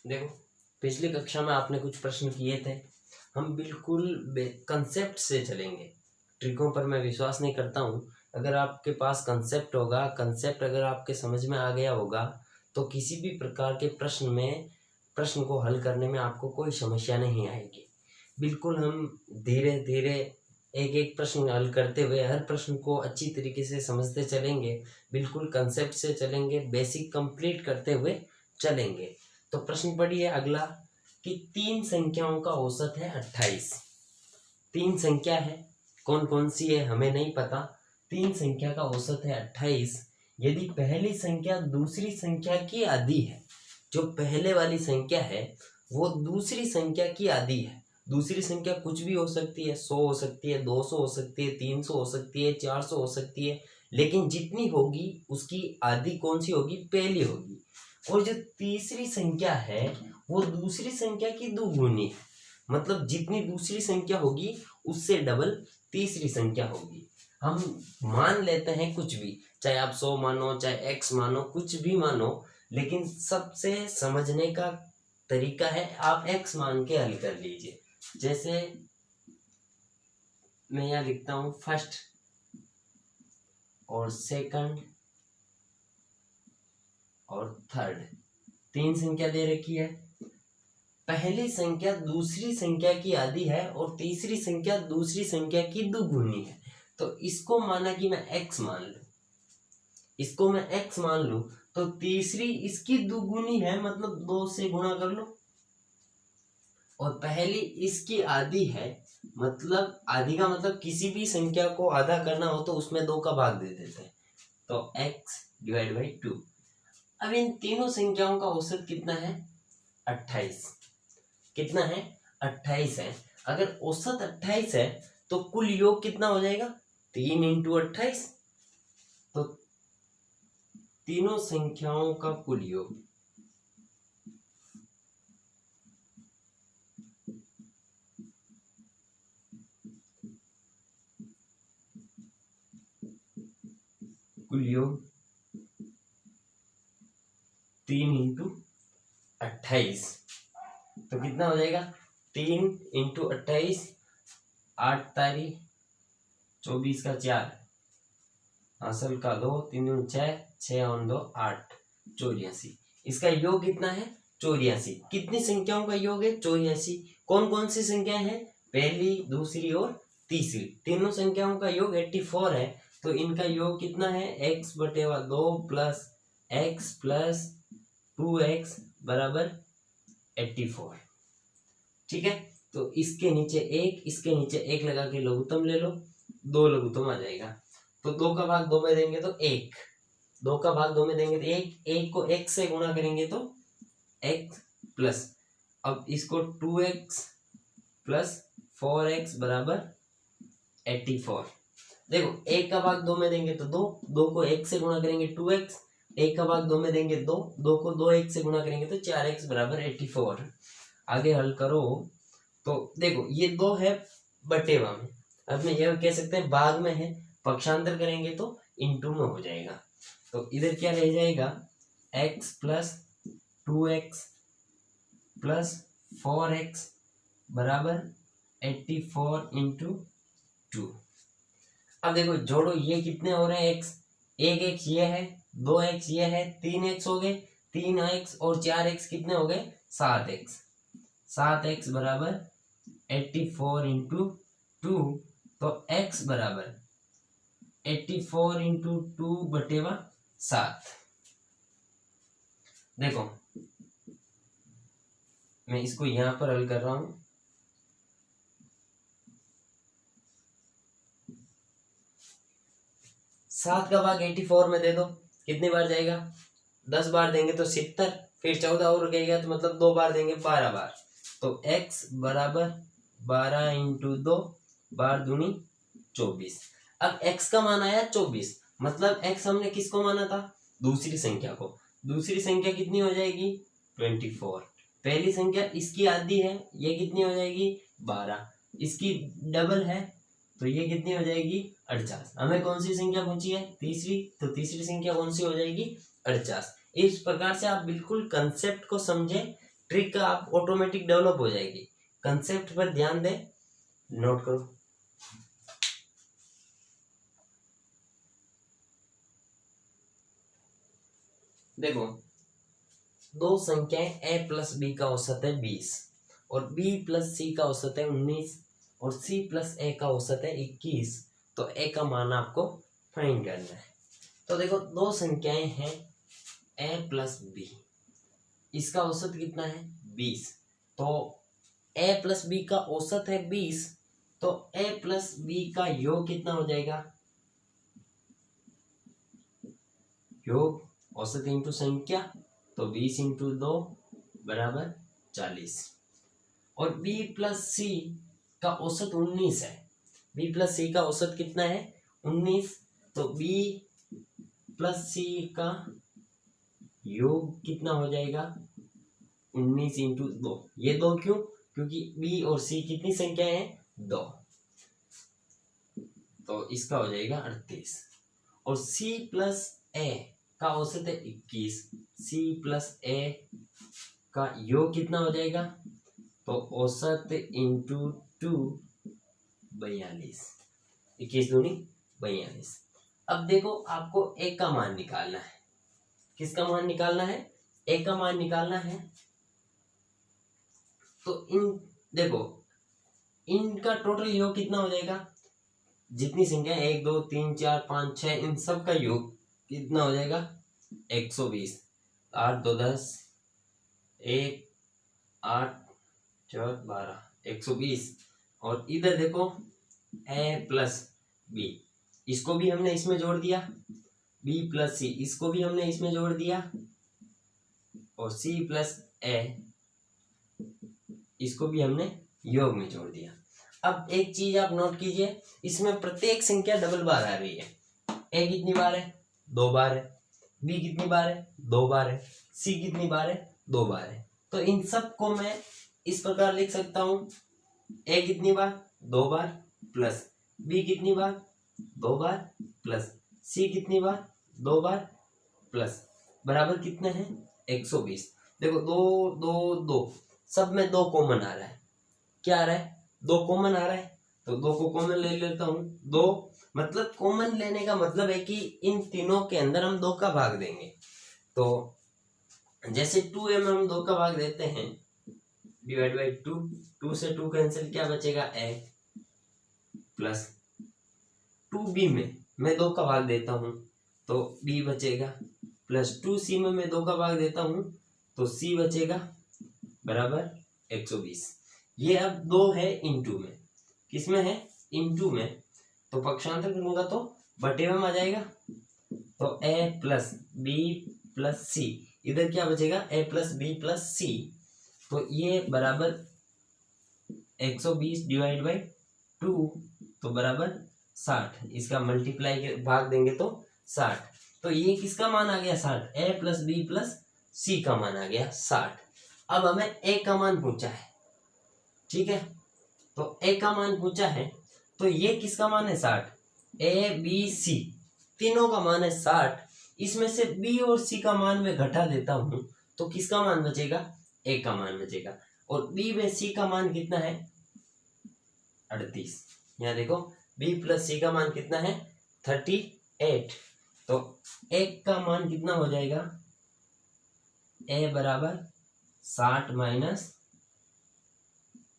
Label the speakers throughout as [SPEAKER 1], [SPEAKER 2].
[SPEAKER 1] देखो, पिछली कक्षा में आपने कुछ प्रश्न किए थे। हम बिल्कुल कंसेप्ट से चलेंगे, ट्रिकों पर मैं विश्वास नहीं करता हूँ। अगर आपके पास कंसेप्ट होगा, कंसेप्ट अगर आपके समझ में आ गया होगा, तो किसी भी प्रकार के प्रश्न को हल करने में आपको कोई समस्या नहीं आएगी। बिल्कुल हम धीरे धीरे एक एक प्रश्न हल करते हुए हर प्रश्न को अच्छी तरीके से समझते चलेंगे। बिल्कुल कंसेप्ट से चलेंगे, बेसिक कंप्लीट करते हुए चलेंगे। तो प्रश्न पढ़िए अगला कि 3 संख्याओं का औसत है 28। 3 संख्या है, कौन कौन सी है हमें नहीं पता। 3 संख्या का औसत है 28। यदि पहली संख्या दूसरी संख्या की आधी है, जो पहले वाली संख्या है वो दूसरी संख्या की आधी है। दूसरी संख्या कुछ भी हो सकती है, 100 हो सकती है, 200 हो सकती है, 300 हो सकती है, 400 हो सकती है, लेकिन जितनी होगी उसकी आधी कौन सी होगी? पहली होगी। और जो तीसरी संख्या है वो दूसरी संख्या की दुगुनी है, मतलब जितनी दूसरी संख्या होगी उससे डबल तीसरी संख्या होगी। हम मान लेते हैं कुछ भी, चाहे आप 100 मानो, चाहे x मानो, कुछ भी मानो, लेकिन सबसे समझने का तरीका है आप x मान के हल कर लीजिए। जैसे मैं यहाँ लिखता हूँ फर्स्ट और सेकंड और थर्ड, 3 संख्या दे रखी है। पहली संख्या दूसरी संख्या की आधी है और तीसरी संख्या दूसरी संख्या की दुगुनी है। तो इसको माना कि मैं x मान लूं, इसको मैं x मान लूं, तो तीसरी इसकी दुगुनी है, मतलब 2 से गुणा कर लो। और पहली इसकी आधी है, मतलब आधी का मतलब किसी भी संख्या को आधा करना हो तो उसमें 2 का भाग दे देते हैं, तो x डिवाइड बाई 2। अब इन तीनों संख्याओं का औसत कितना है? 28। कितना है? 28 है। अगर औसत 28 है तो कुल योग कितना हो जाएगा? 3 इंटू 28। तो तीनों संख्याओं का कुल योग कुल योग 3 इंटू 28, तो कितना हो जाएगा? 3 इंटू 28, 8 तारीख 24 का 4, हासिल का 2, 3 दूनी 6, 6 और 2 8, 84। इसका योग कितना है? 84। कितनी संख्याओं का योग है? 84। कौन कौन सी संख्याएं हैं? पहली, दूसरी और तीसरी, तीनों संख्याओं का योग 84 है। तो इनका योग कितना है? x बटेवा 2 plus x plus 2x बराबर 84। ठीक है, तो इसके नीचे एक, इसके नीचे एक लगा के लघुत्तम ले लो, 2 लघुत्तम आ जाएगा। तो 2 का भाग 2 में देंगे तो 1, 2 का भाग 2 में देंगे तो 1, 1 को x से गुणा करेंगे तो x प्लस, अब इसको 2x प्लस 4x बराबर 84। देखो, 1 का भाग 2 में देंगे तो 2, 2 को 1 से गुणा करेंगे 2x, 1 का भाग 2 में देंगे 2, 2 को 2 1 से गुणा करेंगे तो 4x बराबर 84। आगे हल करो तो देखो ये 2 है बटेवा में, अब मैं यह कह सकते हैं भाग में है, पक्षांतर करेंगे तो इंटू में हो जाएगा। तो इधर क्या रह जाएगा? x plus 2x plus 4x बराबर 84 इंटू 2। अब देखो जोड़ो, ये कितने हो रहे हैं? x, एक x ये है, 2x ये है, 3x हो गए, 3x और 4x कितने हो गए? 7x। 7x बराबर 84 इंटू 2, तो x बराबर 84 इंटू 2 बटेवा 7। देखो मैं इसको यहां पर हल कर रहा हूं। 7 का भाग 84 में दे दो, कितनी बार जाएगा? 10 बार देंगे तो 70, फिर 14 और गएगा तो मतलब 2 बार देंगे 12 बार। तो x बराबर 12 इंटू 2, बार दूनी 24। अब x का मान आया 24, मतलब x हमने किसको माना था? दूसरी संख्या को। दूसरी संख्या कितनी हो जाएगी? 24। पहली संख्या इसकी आधी है, ये कितनी हो जाएगी? 12। इसकी डबल है तो ये कितनी हो जाएगी? 48। हमें कौन सी संख्या पूछी है? तीसरी, तो तीसरी संख्या कौन सी हो जाएगी? 48। इस प्रकार से आप बिल्कुल कंसेप्ट को समझे, ट्रिक आप ऑटोमेटिक डेवलप हो जाएगी। कंसेप्ट पर ध्यान दें, नोट करो। देखो, दो संख्याएं a प्लस बी का औसत है 20 और b प्लस सी का औसत है 19 और c प्लस a का औसत है 21। तो a का मान आपको फाइंड करना है। तो देखो, दो संख्याएं हैं a प्लस b, इसका औसत कितना है 20। तो a प्लस b का औसत है 20, तो a प्लस b का योग कितना हो जाएगा, योग औसत इंटू संख्या, तो 20 इंटू 2 बराबर 40। और b प्लस सी का औसत 19 है। b प्लस सी का औसत कितना है 19, तो b प्लस सी का योग कितना हो जाएगा 19 इंटू 2। ये 2 क्यों, क्योंकि b और c कितनी संख्या है 2, तो इसका हो जाएगा 38। और c प्लस a का औसत है 21, c प्लस a का योग कितना हो जाएगा, तो औसत इंटू 2 42, 21 दूनी 42। अब देखो, आपको a का मान निकालना है। किसका मान निकालना है, a का मान निकालना है। तो देखो, इनका टोटल योग कितना हो जाएगा, जितनी संख्या 1 2 3 4 5 6, इन सब का योग कितना हो जाएगा 120। 8 2 10, 1 8 4 12, 120। और इधर देखो a प्लस बी, इसको भी हमने इसमें जोड़ दिया, b प्लस सी इसको भी हमने इसमें जोड़ दिया, और c प्लस a इसको भी हमने योग में जोड़ दिया। अब एक चीज आप नोट कीजिए, इसमें प्रत्येक संख्या डबल बार आ रही है। a कितनी बार है 2 बार है, b कितनी बार है 2 बार है, c कितनी बार है 2 बार है। तो इन सब को मैं इस प्रकार लिख सकता हूं, a कितनी बार 2 बार प्लस b कितनी बार 2 बार प्लस c कितनी बार 2 बार प्लस बराबर कितने हैं 120। देखो 2 2 2, सब में 2 कॉमन आ रहा है। क्या आ रहा है 2 कॉमन आ रहा है, तो 2 को कॉमन ले लेता हूं। 2 मतलब कॉमन लेने का मतलब है कि इन तीनों के अंदर हम 2 का भाग देंगे। तो जैसे 2a में हम 2 का भाग देते हैं, डिवाइड बाई 2, 2 से 2 कैंसिल, क्या बचेगा a प्लस 2b में मैं 2 का भाग देता हूं, तो b बचेगा, प्लस 2c में मैं 2 का भाग देता हूं, तो c बचेगा बराबर 120। ये अब 2 है इंटू में, किसमें है इंटू में, तो पक्षांतर करूंगा तो बटे में आ जाएगा। तो a प्लस बी प्लस सी, इधर क्या बचेगा a प्लस बी प्लस सी, तो ये बराबर 120 डिवाइड बाई 2, तो बराबर 60। इसका मल्टीप्लाई के भाग देंगे तो 60। तो ये किसका मान आ गया 60, a प्लस बी प्लस सी का मान आ गया 60। अब हमें a का मान पूछा है, ठीक है, तो a का मान पूछा है, तो ये किसका मान है 60, a b c तीनों का मान है 60। इसमें से b और c का मान मैं घटा देता हूं, तो किसका मान बचेगा a का मान बचेगा। और b में c का मान कितना है 38। यहाँ देखो b प्लस c का मान कितना है 38। तो a का मान कितना हो जाएगा, a बराबर 60 माइनस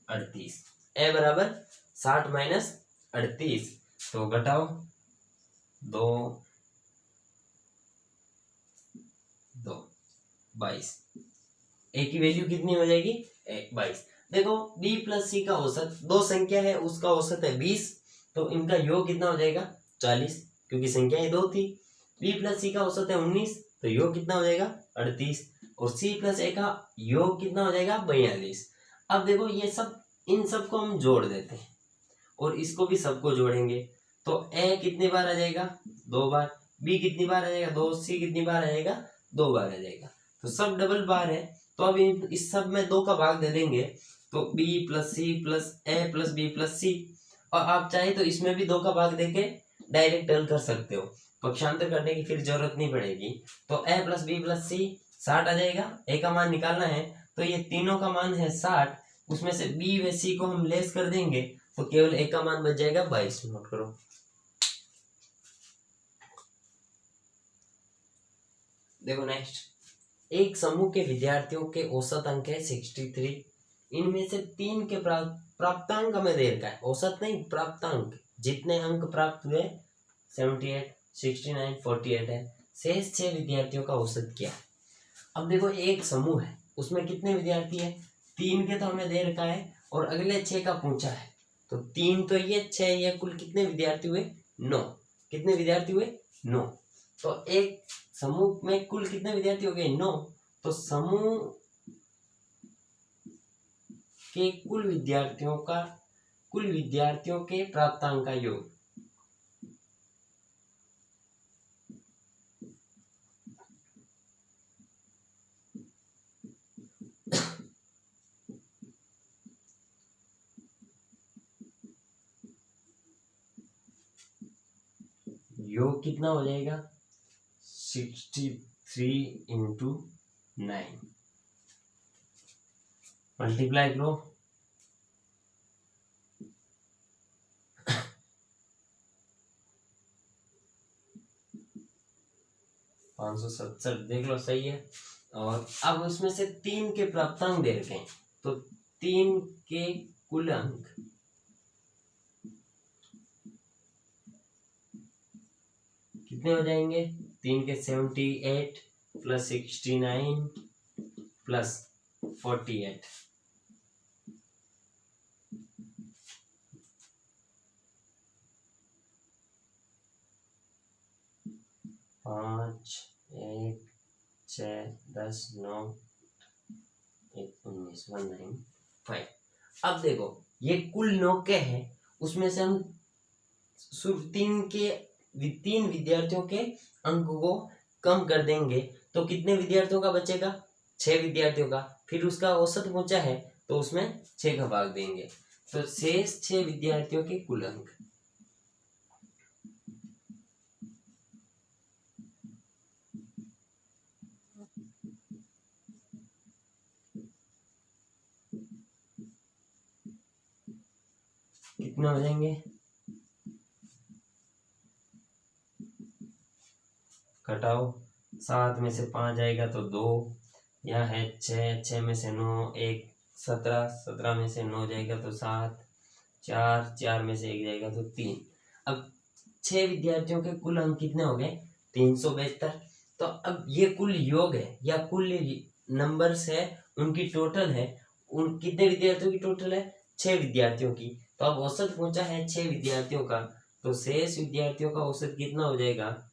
[SPEAKER 1] 38, a बराबर 60 माइनस 38, तो घटाओ 2 2 22, a की वैल्यू कितनी हो जाएगी 22। देखो b प्लस सी का औसत, दो संख्या है उसका औसत है 20, तो इनका योग कितना हो जाएगा 40, क्योंकि संख्याएं 2 थी। b प्लस सी का औसत है 19, तो योग कितना हो जाएगा 38, और c प्लस a का योग कितना हो जाएगा 42। अब देखो ये सब, इन सब को हम जोड़ देते हैं और इसको भी सबको जोड़ेंगे, तो a कितनी बार आ जाएगा 2 बार, b कितनी बार आ जाएगा 2, c कितनी बार आ जाएगा 2 बार आ जाएगा। तो सब डबल बार है, तो अब इस सब में 2 का भाग दे देंगे, तो b plus C plus a plus B plus C. और आप चाहे तो इसमें भी 2 का भाग देके डायरेक्ट हल कर सकते हो, पक्षांतर करने की फिर जरूरत नहीं पड़ेगी। तो a प्लस बी प्लस सी 60 आ जाएगा, a का मान निकालना है, तो ये तीनों का मान है 60, उसमें से बी व सी को हम लेस कर देंगे तो केवल एक का मान बच जाएगा 22। नोट करो। देखो नेक्स्ट, एक समूह के विद्यार्थियों के औसत अंक है 63, इनमें से 3 के प्राप्तांक हमें दे रखा है, औसत नहीं प्राप्तांक, जितने अंक प्राप्त हुए 78, 69, 48 है। शेष 6 विद्यार्थियों का औसत क्या है। अब देखो एक समूह है, उसमें कितने विद्यार्थी है, 3 के तो हमें दे रखा है और अगले 6 का पूछा है, तो 3 तो ये 6, ये कुल कितने विद्यार्थी हुए 9। कितने विद्यार्थी हुए 9। तो एक समूह में कुल कितने विद्यार्थी हो गए 9। तो समूह के कुल विद्यार्थियों के प्राप्तांक का योग। योग कितना हो जाएगा 63 इंटू 9, मल्टीप्लाई करो 567, देख लो सही है। और अब उसमें से 3 के प्राप्तांक दे रखे हैं, तो 3 के कुल अंक कितने हो जाएंगे, 3 के 78 प्लस 69 प्लस 48, पाँच 1 6 10 9 1 19 195। अब देखो ये कुल 9 के हैं, उसमें से हम तीन विद्यार्थियों के अंक को कम कर देंगे तो कितने विद्यार्थियों का बचेगा 6 विद्यार्थियों का, फिर उसका औसत पूछा है तो उसमें 6 का भाग देंगे, तो शेष 6 विद्यार्थियों के कुल अंक। कितने हो जाएंगे, घटाओ 7 में से 5 जाएगा तो 2, यहाँ है 6, 6 में से 9 1 17, 17 में से 9 जाएगा तो 7, 4, 4 में से 1 जाएगा तो 3। अब 6 विद्यार्थियों के कुल अंक कितने हो गए 372। तो अब ये कुल योग है या कुल नंबर्स है, उनकी टोटल है, उन कितने विद्यार्थियों की टोटल है 6 विद्यार्थियों की। तो अब औसत पूछा है 6 विद्यार्थियों का, तो शेष विद्यार्थियों का औसत कितना हो जाएगा,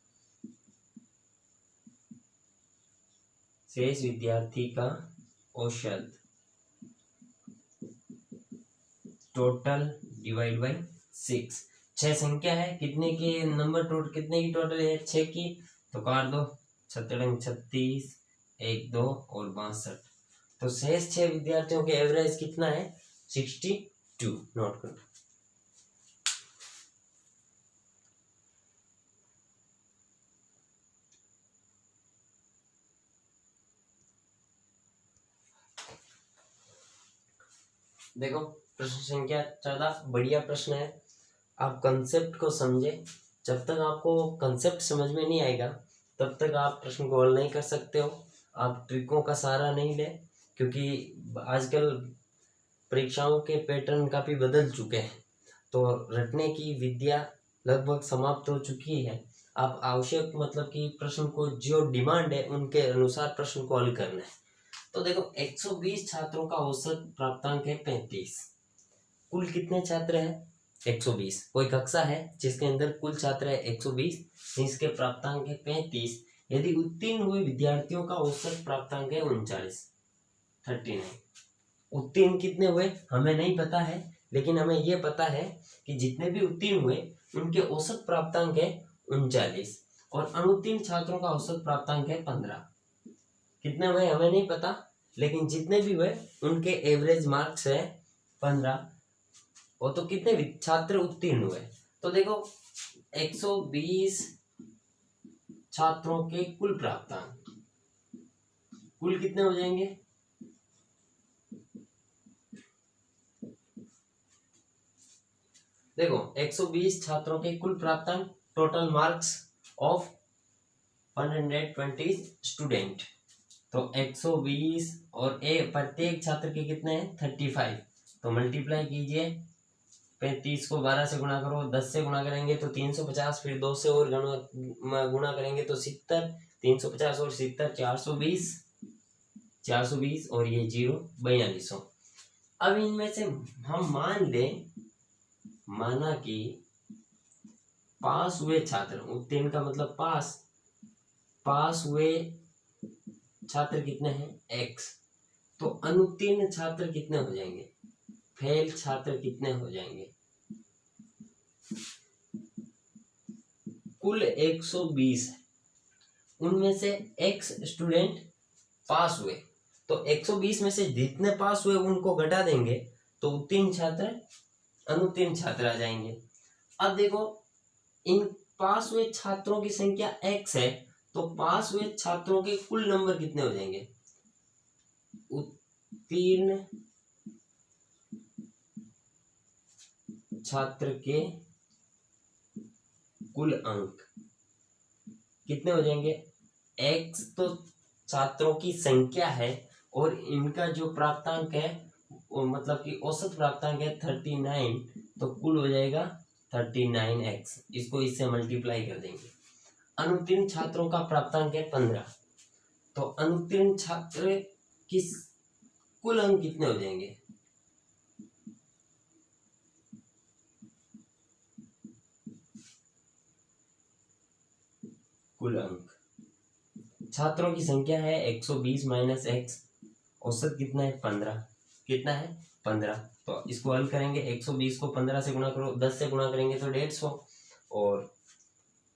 [SPEAKER 1] शेष विद्यार्थी का औसत टोटल डिवाइड बाय 6। 6 संख्या है, कितने के नंबर टोटल, कितने की टोटल है 6 की, तो काट दो 36 1 2 और 62। तो शेष 6 विद्यार्थियों के एवरेज कितना है 62। नोट करो। देखो प्रश्न संख्या 14 बढ़िया प्रश्न है। आप कंसेप्ट को समझे, जब तक आपको कंसेप्ट समझ में नहीं आएगा तब तक आप प्रश्न को हल नहीं कर सकते हो। आप ट्रिकों का सहारा नहीं ले, क्योंकि आजकल परीक्षाओं के पैटर्न काफ़ी बदल चुके हैं, तो रटने की विद्या लगभग समाप्त हो चुकी है। आप आवश्यक मतलब कि प्रश्न को जो डिमांड है उनके अनुसार प्रश्न को हल करना है। तो देखो 120 छात्रों का औसत प्राप्तांक है 35। कुल कितने छात्र हैं 120। कोई कक्षा है जिसके अंदर कुल छात्र है 120, इसके प्राप्तांक है 35। यदि उत्तीर्ण हुए विद्यार्थियों का औसत प्राप्तांक है 39। उत्तीर्ण कितने हुए हमें नहीं पता है, लेकिन हमें यह पता है कि जितने भी उत्तीर्ण हुए उनके औसत प्राप्तांक है 39 और अनुत्तीर्ण छात्रों का औसत प्राप्तांक है 15। कितने हुए हमें नहीं पता, लेकिन जितने भी हुए उनके एवरेज मार्क्स है 15। और तो कितने छात्र उत्तीर्ण हुए, तो देखो 120 छात्रों के कुल प्राप्तांक, कुल कितने हो जाएंगे देखो 120 छात्रों के कुल प्राप्तांक, टोटल मार्क्स ऑफ 120 स्टूडेंट। तो 120 और प्रत्येक छात्र के कितने हैं 35। तो मल्टीप्लाई कीजिए, 35 को 12 से गुणा करो, 10 से गुणा करेंगे तो 350, फिर 2 से और गुणा करेंगे तो 70, 350 और 70 420 और ये 0 4200। अब इनमें से हम माना कि पास हुए छात्र, उत्तीर्ण का मतलब पास हुए छात्र कितने हैं x। तो अनुत्तीर्ण छात्र कितने हो जाएंगे, फेल छात्र कितने हो जाएंगे। कुल 120 है, उनमें से x स्टूडेंट पास हुए, तो 120 में से जितने पास हुए उनको घटा देंगे तो उत्तीर्ण छात्र अनुत्तीर्ण छात्र आ जाएंगे। अब देखो इन पास हुए छात्रों की संख्या x है, तो पास हुए छात्रों के कुल नंबर कितने हो जाएंगे, उत्तीर्ण छात्र के कुल अंक कितने हो जाएंगे। x तो छात्रों की संख्या है और इनका जो प्राप्तांक है वो मतलब कि औसत प्राप्तांक है 39, तो कुल हो जाएगा 39x। इसको इससे मल्टीप्लाई कर देंगे। अनुत्तीर्ण छात्रों का प्राप्तांक है 15, तो अनुत्तीर्ण छात्र की कुल अंक कितने हो जाएंगे, कुल अंक। छात्रों की संख्या है 120 माइनस x, औसत कितना है 15, कितना है 15। तो इसको हल करेंगे, 120 को 15 से गुणा करो, 10 से गुणा करेंगे तो 150 और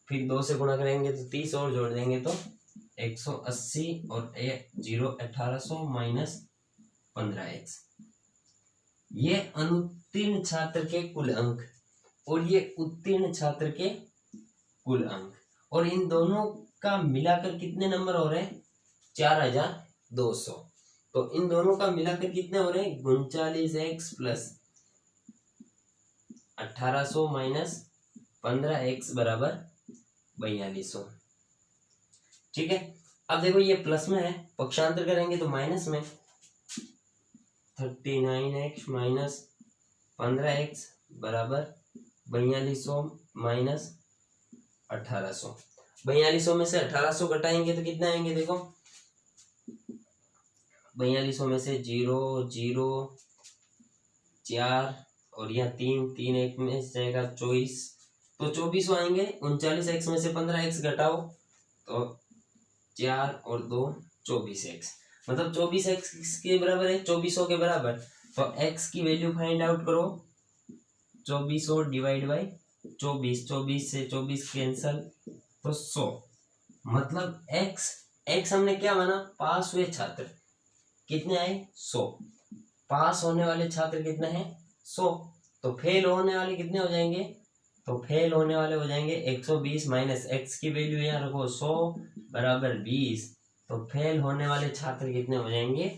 [SPEAKER 1] फिर 2 से गुणा करेंगे तो 30 और जोड़ देंगे तो 180 और 0 1800 माइनस 15x। ये अनुत्तीर्ण छात्र के कुल अंक और ये उत्तीर्ण छात्र के कुल अंक, और इन दोनों का मिलाकर कितने नंबर हो रहे हैं 4200। तो इन दोनों का मिलाकर कितने हो रहे हैं 39x प्लस 1800 माइनस 15x बराबर 4200। ठीक है, अब देखो ये प्लस में है, पक्षांतर करेंगे तो माइनस में, 39x माइनस 15x बराबर 4200 माइनस 1800। 4200 में से 1800 घटाएंगे तो कितना आएंगे, देखो 4200 में से 0 0 4 और यहाँ 3 3 एक में जाएगा 24, तो 24 आएंगे। 39x में से 15x घटाओ तो 4 और 2 24x, मतलब 24x के बराबर है 2400 के बराबर। तो x की वैल्यू फाइंड आउट करो, 2400 डिवाइड बाई 24 से 24 कैंसल तो 100, मतलब x हमने क्या माना, पास हुए छात्र कितने आए 100, पास होने वाले छात्र कितने हैं 100, तो फेल होने वाले कितने हो जाएंगे, तो फेल होने वाले हो जाएंगे 120 माइनस x की वैल्यू यहाँ रखो 100 बराबर 20, तो फेल होने वाले छात्र कितने हो जाएंगे,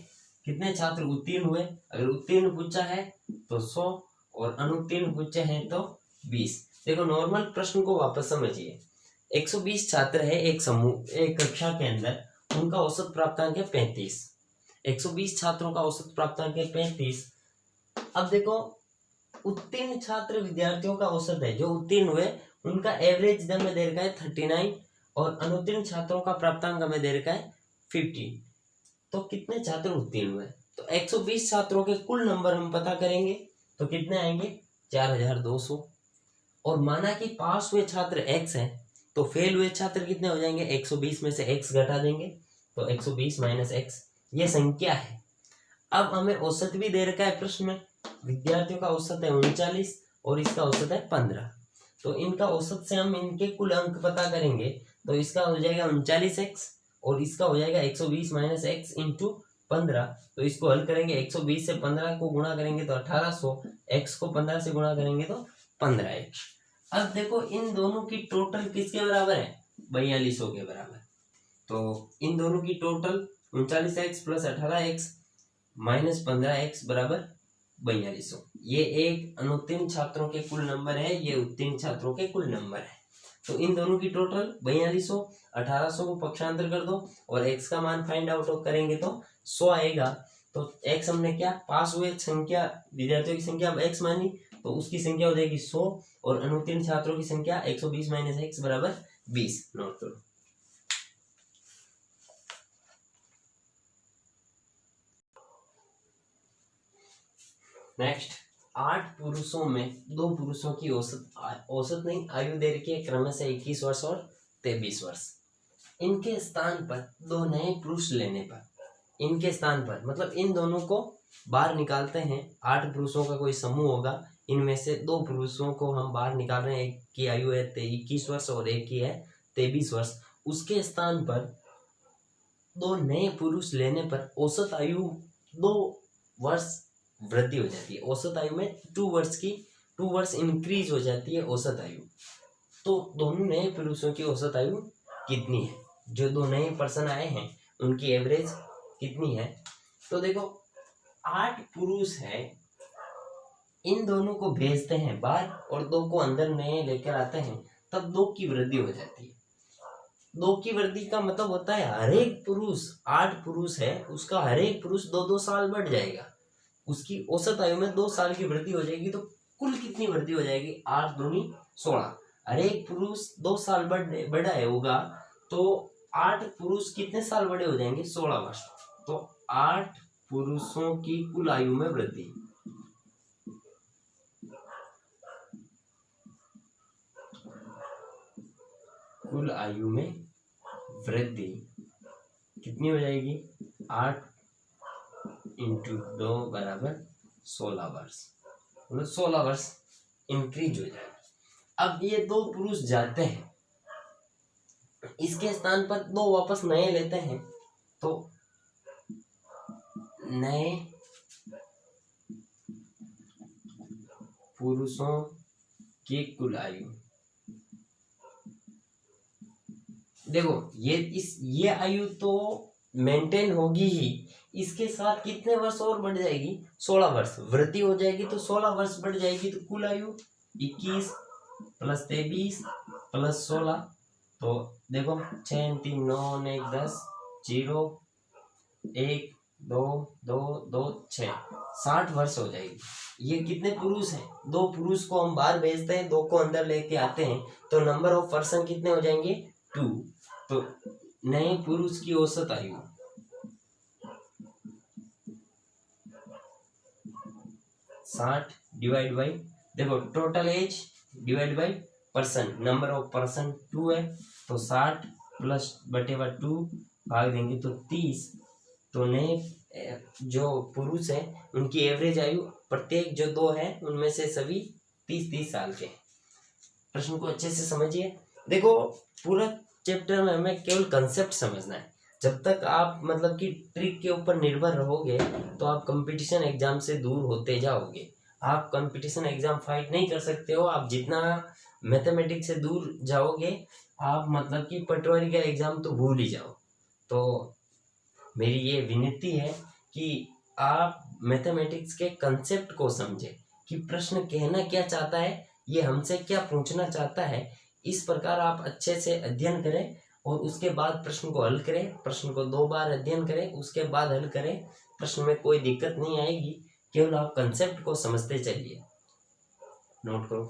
[SPEAKER 1] कितने छात्र उत्तीर्ण हुए, अगर उत्तीर्ण पूछा है तो 100 और अनुत्तीर्ण पूछे हैं तो 20। देखो नॉर्मल प्रश्न को वापस समझिए, 120 छात्र है एक समूह एक कक्षा के अंदर, उनका औसत प्राप्तांक है 35, 120 छात्रों का औसत प्राप्तांक है 35। अब देखो उत्तीर्ण छात्र विद्यार्थियों का औसत है, जो उत्तीर्ण हुए उनका एवरेज हमें दे रखा है 39 और अनुत्तीर्ण छात्रों का प्राप्तांक हमें दे रखा है 50। तो कितने छात्र उत्तीर्ण हुए, तो 120 छात्रों के कुल नंबर हम पता करेंगे तो कितने आएंगे 4200। और माना कि पास हुए छात्र x है, तो फेल हुए छात्र कितने हो जाएंगे, 120 में से x घटा देंगे तो 120 माइनस x, ये संख्या है। अब हमें औसत भी दे रखा है प्रश्न में, विद्यार्थियों का औसत है 39 और इसका औसत है 15, तो इनका औसत से हम इनके कुल अंक पता करेंगे, तो इसका हो जाएगा 39x और इसका हो जाएगा 120 माइनस x इंटू 15। तो इसको हल करेंगे, 120 से 15 को गुणा करेंगे तो 1800, x को 15 से गुणा करेंगे तो 15x। अब देखो इन दोनों की टोटल किसके बराबर है 4200 के बराबर, तो इन दोनों की total 39x plus 18x minus 15x बराबर 4200। ये एक अनुत्तीर्ण छात्रों के कुल नंबर है, ये उत्तीर्ण छात्रों के कुल नंबर है। तो इन दोनों की टोटल 4200, 1800 को पक्षांतर कर दो और x का मान फाइंड आउट करेंगे तो 100 आएगा। तो x हमने क्या पास हुए संख्या विद्यार्थियों की संख्या x मानी, तो उसकी संख्या हो जाएगी 100 और अनुत्तीर्ण छात्रों की संख्या 120 माइनस x बराबर 20। नोट करो। नेक्स्ट, 8 पुरुषों में 2 पुरुषों की औसत नहीं आयु दे रखी है, क्रमशः 21 वर्ष और 23 वर्ष। इनके स्थान पर 2 नए पुरुष लेने पर, इनके स्थान पर मतलब इन दोनों को बाहर निकालते हैं। 8 पुरुषों का कोई समूह होगा, इनमें से 2 पुरुषों को हम बाहर निकाल रहे हैं, एक की आयु है 21 वर्ष और एक की है 23 वर्ष। उसके स्थान पर 2 नए पुरुष लेने पर औसत आयु 2 वर्ष वृद्धि हो जाती है। औसत आयु में 2 वर्ष इंक्रीज हो जाती है औसत आयु। तो दोनों नए पुरुषों की औसत आयु कितनी है? जो 2 नए पर्सन आए हैं उनकी एवरेज कितनी है? तो देखो 8 पुरुष है, इन दोनों को भेजते हैं बाहर और 2 को अंदर नए लेकर आते हैं, तब 2 की वृद्धि हो जाती है। 2 की वृद्धि का मतलब होता है हर एक पुरुष, 8 पुरुष है उसका हर एक पुरुष 2-2 साल बढ़ जाएगा, उसकी औसत आयु में 2 साल की वृद्धि हो जाएगी। तो कुल कितनी वृद्धि हो जाएगी? 8 दूनी 16। हर एक पुरुष 2 साल बड़ा है होगा, तो 8 पुरुष कितने साल बड़े हो जाएंगे? 16 वर्ष। तो 8 पुरुषों की कुल आयु में वृद्धि, कुल आयु में वृद्धि कितनी हो जाएगी? 8 इंटू 2 बराबर 16 वर्ष, मतलब 16 वर्ष इंक्रीज हो जाएगा। अब ये 2 पुरुष जाते हैं, इसके स्थान पर 2 वापस नए लेते हैं, तो नए पुरुषों की कुल आयु, देखो ये आयु तो मेंटेन होगी ही, इसके साथ कितने वर्ष और बढ़ जाएगी? 16 वर्ष वृद्धि हो जाएगी, तो 16 वर्ष बढ़ जाएगी। तो कुल आयु 21 प्लस 23 प्लस 16, तो देखो 6 3 9 1 10 0 1 2 2 2 6 60 वर्ष हो जाएगी। ये कितने पुरुष हैं? 2 पुरुष को हम बाहर भेजते हैं, 2 को अंदर लेके आते हैं, तो नंबर ऑफ पर्सन कितने हो जाएंगे? 2। तो नए पुरुष की औसत आयु 60 डिवाइड बाई, देखो total age divide by person, number of person 2 है, तो 60 प्लस बटे 2 भाग देंगे तो 30। तो नए जो पुरुष है उनकी एवरेज आयु प्रत्येक जो 2 है उनमें से सभी 30-30 साल के। प्रश्न को अच्छे से समझिए। देखो पूरा चैप्टर में हमें केवल कंसेप्ट समझना है। जब तक आप मतलब कि ट्रिक के ऊपर निर्भर रहोगे तो आप कंपटीशन एग्जाम से दूर होते जाओगे। आप कंपटीशन एग्जाम फाइट नहीं कर सकते हो। आप जितना मैथमेटिक्स से दूर जाओगे, आप मतलब कि पटवारी का एग्जाम तो भूल ही जाओ। तो मेरी ये विनती है कि आप मैथमेटिक्स के कंसेप्ट को समझें कि प्रश्न कहना क्या चाहता है, ये हमसे क्या पूछना चाहता है। इस प्रकार आप अच्छे से अध्ययन करें और उसके बाद प्रश्न को हल करें। प्रश्न को 2 बार अध्ययन करें, उसके बाद हल करें। प्रश्न में कोई दिक्कत नहीं आएगी, केवल आप कंसेप्ट को समझते चलिए। नोट करो।